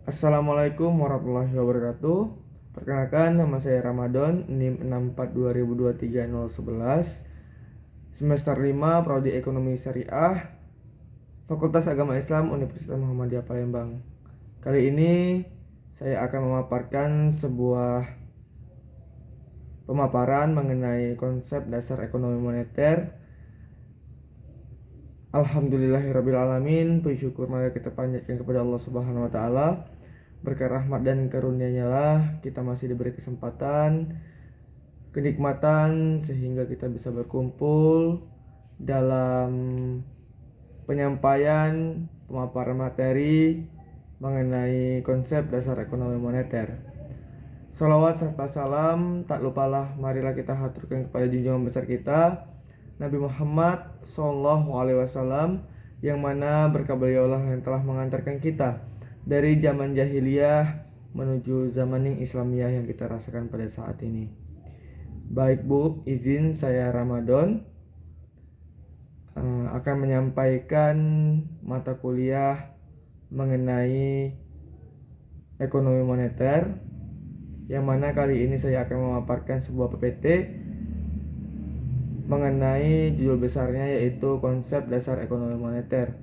Assalamualaikum warahmatullahi wabarakatuh. Perkenalkan, nama saya Ramadan, NIM 6420230111, semester 5, Prodi Ekonomi Syariah, Fakultas Agama Islam, Universitas Muhammadiyah Palembang. Kali ini saya akan memaparkan sebuah pemaparan mengenai konsep dasar ekonomi moneter. Alhamdulillahirrabbilalamin. Puji syukur marilah kita panjatkan kepada Allah Subhanahu wa Ta'ala. Berkat rahmat dan karunia-Nya lah kita masih diberi kesempatan, kenikmatan, sehingga kita bisa berkumpul dalam penyampaian pemaparan materi mengenai konsep dasar ekonomi moneter. Salawat serta salam tak lupalah marilah kita haturkan kepada junjungan besar kita Nabi Muhammad SAW, yang mana berkah beliaulah yang telah mengantarkan kita dari zaman jahiliyah menuju zaman yang Islamiyah yang kita rasakan pada saat ini. Baik Bu, izin saya Ramadan akan menyampaikan mata kuliah mengenai ekonomi moneter, yang mana kali ini saya akan memaparkan sebuah PPT mengenai judul besarnya, yaitu konsep dasar ekonomi moneter.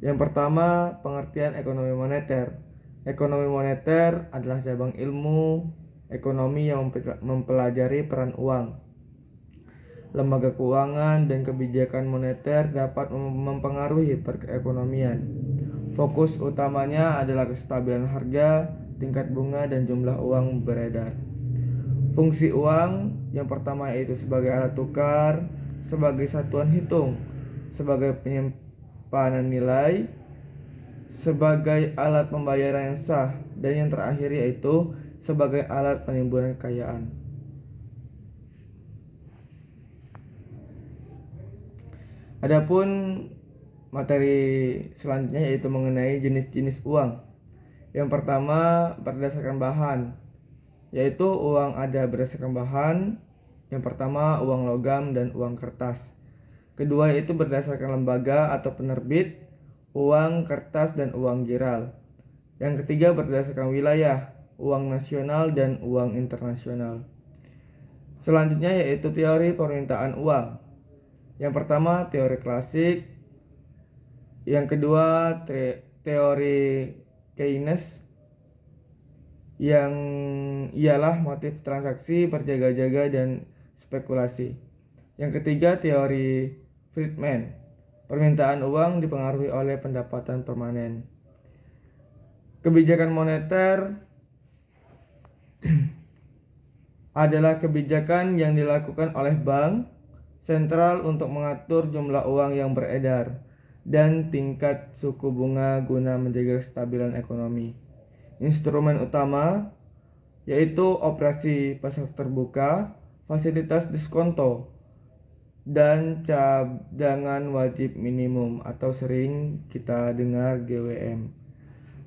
Yang pertama, pengertian ekonomi moneter. Ekonomi moneter adalah cabang ilmu ekonomi yang mempelajari peran uang, lembaga keuangan, dan kebijakan moneter dapat mempengaruhi perekonomian. Fokus utamanya adalah kestabilan harga, tingkat bunga, dan jumlah uang beredar. Fungsi uang yang pertama yaitu sebagai alat tukar, sebagai satuan hitung, sebagai penyimpanan nilai, sebagai alat pembayaran yang sah, dan yang terakhir yaitu sebagai alat penimbunan kekayaan. Adapun materi selanjutnya yaitu mengenai jenis-jenis uang. Yang pertama berdasarkan bahan, yaitu uang ada berdasarkan bahan. Yang pertama uang logam dan uang kertas. Kedua yaitu berdasarkan lembaga atau penerbit, uang kertas dan uang giral. Yang ketiga berdasarkan wilayah, uang nasional dan uang internasional. Selanjutnya yaitu teori permintaan uang. Yang pertama teori klasik, yang kedua teori Keynes, yang ialah motif transaksi, berjaga-jaga, dan spekulasi. Yang ketiga teori Friedman, permintaan uang dipengaruhi oleh pendapatan permanen. Kebijakan moneter adalah kebijakan yang dilakukan oleh bank sentral untuk mengatur jumlah uang yang beredar dan tingkat suku bunga guna menjaga kestabilan ekonomi. Instrumen utama yaitu operasi pasar terbuka, fasilitas diskonto, dan cadangan wajib minimum atau sering kita dengar GWM.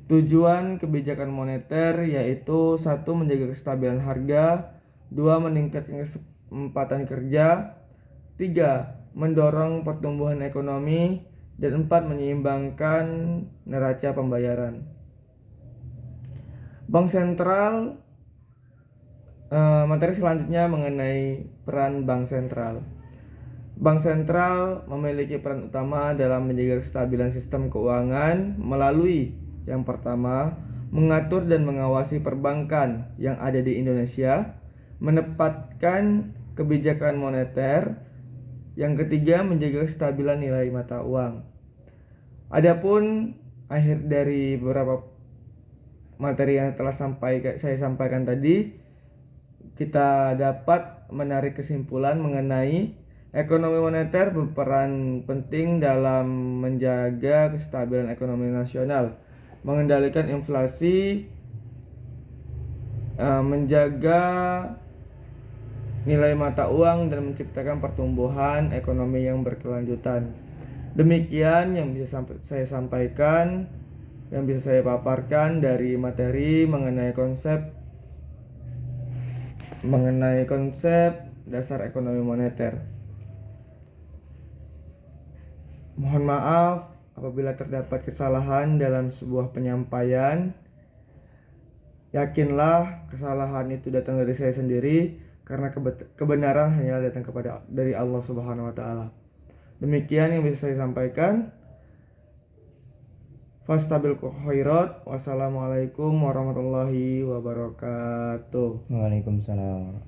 Tujuan kebijakan moneter yaitu 1. Menjaga kestabilan harga, 2. Meningkatkan kesempatan kerja, 3. Mendorong pertumbuhan ekonomi, dan 4. Menyeimbangkan neraca pembayaran. Bank sentral, materi selanjutnya mengenai peran bank sentral. Bank sentral memiliki peran utama dalam menjaga kestabilan sistem keuangan melalui yang pertama, mengatur dan mengawasi perbankan yang ada di Indonesia, menetapkan kebijakan moneter. Yang ketiga, menjaga kestabilan nilai mata uang. Adapun akhir dari beberapa materi yang telah saya sampaikan tadi, kita dapat menarik kesimpulan mengenai ekonomi moneter berperan penting dalam menjaga kestabilan ekonomi nasional, mengendalikan inflasi, menjaga nilai mata uang, dan menciptakan pertumbuhan ekonomi yang berkelanjutan. Demikian yang bisa saya sampaikan, yang bisa saya paparkan dari materi mengenai konsep dasar ekonomi moneter. Mohon maaf Apabila terdapat kesalahan dalam sebuah penyampaian, yakinlah kesalahan itu datang dari saya sendiri, karena kebenaran hanyalah datang dari Allah Subhanahu wa taala. Demikian yang bisa saya sampaikan. Fastabiqul khairat. Wassalamualaikum warahmatullahi wabarakatuh. Waalaikumsalam.